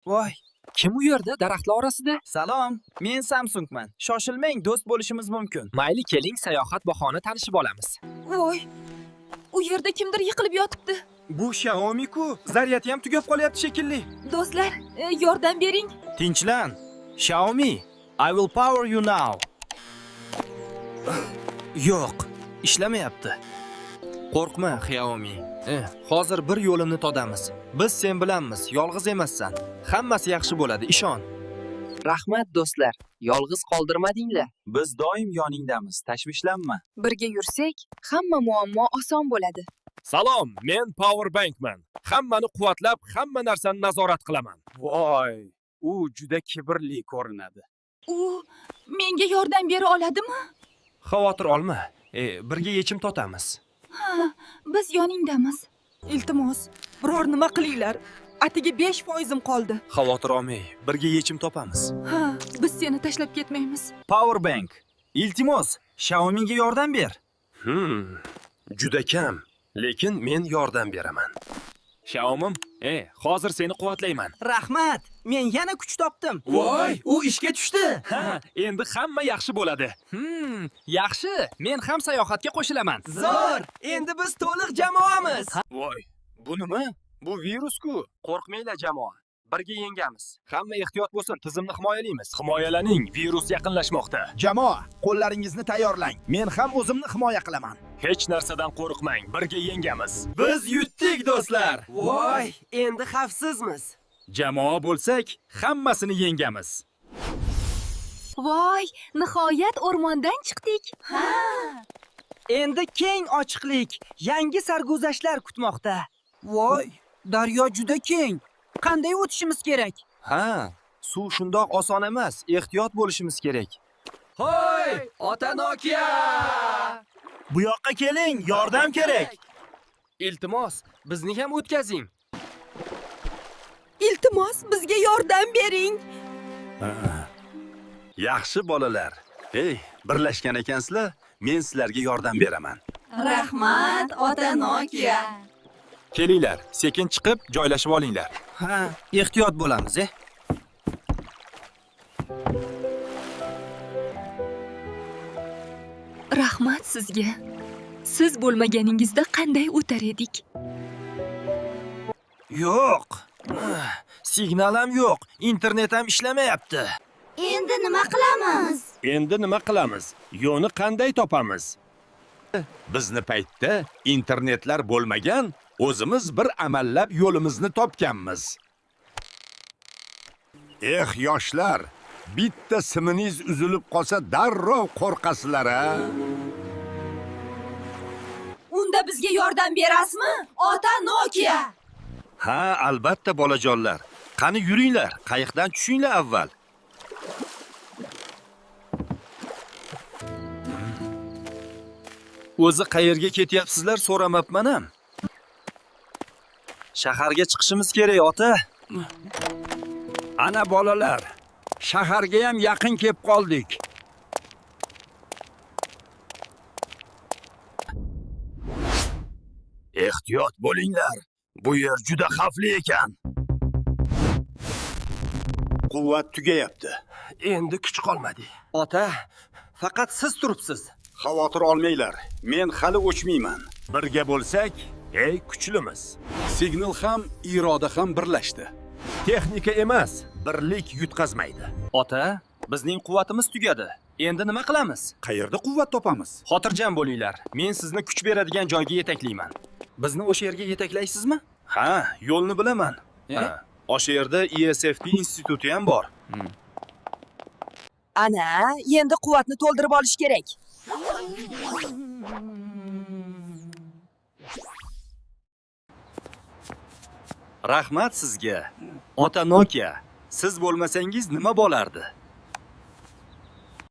Voy, kim u yerda daraxtlar orasida? Salom, men Samsungman. Shoshilmang, do'st bo'lishimiz mumkin. Mayli, keling, sayohat bahona tanishib olamiz. Voy, u yerda kimdir yiqilib yotibdi. Bu Xiaomi-ku, zaryadi ham tugab qolyapti shekilli. Do'stlar, yordam bering. Tinchlan. Xiaomi, I will power you now. Yo'q, ishlamayapti. Qo'rqma, Xiaomi. Hozir bir yo'lini todamiz. Biz sen bilanmiz, yolg'iz emassan. Hammasi yaxshi bo'ladi, ishon. Rahmat do'stlar, yolg'iz qoldirmadinglar. Biz doim yoningdamiz, tashvishlanma. Birga yursak, hamma muammo oson bo'ladi. Salom, men Powerbankman. Hammani quvvatlab, hamma narsani nazorat qilaman. Voy, u juda kibrli ko'rinadi. U menga yordam bera oladimi? Xavotir olma. Birga yechim topamiz. Ha, biz yoningdamiz. Iltimos, biror nima qilinglar. Atigi 5% qoldi. Xavotir olmang, birga yechim topamiz. Ha, biz seni tashlab ketmaymiz. Powerbank, iltimos, Xiaomi'ga yordam ber. Juda kam, lekin men yordam beraman. Xiaomim, hozir seni quvvatlayman. Rahmat, men yana kuch topdim. Voy, u ishga tushdi. Ha, endi hamma yaxshi bo'ladi. Yaxshi, men ham sayohatga qo'shilaman. Zo'r, endi biz to'liq jamoamiz. Voy, bu nima? Bu virus-ku. Qo'rqmanglar jamoa. Birga yengamiz. Hamma ehtiyot bo'lsin, tizimni himoyalaymiz. Himoyalaning, virus yaqinlashmoqda. Jamoa, qo'llaringizni tayyorlang. Men ham o'zimni himoya qilaman. Hech narsadan qo'rqmang, birga yengamiz. Biz yutdik, do'stlar. Voy, endi xavfsizmiz. Jamoa bo'lsak, hammasini yengamiz. Voy, nihoyat o'rmondan chiqdik. Endi keng ochiqlik, yangi sarguzashtlar kutmoqda. Voy, daryo juda keng. Qanday o'tishimiz kerak? Ha, suv shundoq oson emas, ehtiyot bo'lishimiz kerak. Hoy, ota Nokia! Bu yoqqa keling, yordam kerak. Iltimos, bizni ham o'tkazing. Iltimos, bizga yordam bering. Yaxshi bolalar. Birlashgan ekansizlar, men sizlarga yordam beraman. Rahmat, ota Nokia. Kelinglar, sekin chiqib joylashib olinglar. Ha, ehtiyot bo'lamiz, Rahmat sizga. Siz bo'lmaganingizda qanday o'tar edik? Yo'q. Signal ham yo'q, internet ham ishlamayapti. Endi nima qilamiz? Endi nima qilamiz? Yo'lni qanday topamiz? Bizni paytda internetlar bo'lmagan, o'zimiz bir amallab yo'limizni topganmiz. Yoshlar, bitta siminiz uzilib qolsa darrov qo'rqasizlar-a? Unda bizga yordam berasizmi, ota Nokia? Ha, albatta bolajonlar. Qani yuringlar, qayiqdan tushinglar avval. O'zi qayerga ketyapsizlar so'ramabman ham. Shaharga chiqishimiz kerak, ota. Ana bolalar, shaharga ham yaqin kelib qoldik. Ehtiyot bo'linglar. Bu yer juda xavfli ekan. Quvvat tugayapti. Endi kuch qolmadi. Ota, faqat siz turibsiz. Xavotir olmanglar. Men hali o'chmayman. Birga bo'lsak, kuchlimiz. Signal ham, iroda ham birlashdi. Texnika emas, birlik yutqazmaydi. Ota, bizning quvvatimiz tugadi. Endi nima qilamiz? Qayerda quvvat topamiz? Xotirjam bo'linglar. Men sizni kuch beradigan joyga yetaklayman. Bizni o'sha yerga yetaklaysizmi? Ha, yo'lni bilaman. O'sha yerda ESFP instituti ham bor. Ana, endi quvvatni to'ldirib olish kerak. Rahmat sizga. Ota Nokia, siz bo'lmasangiz nima bo'lardi?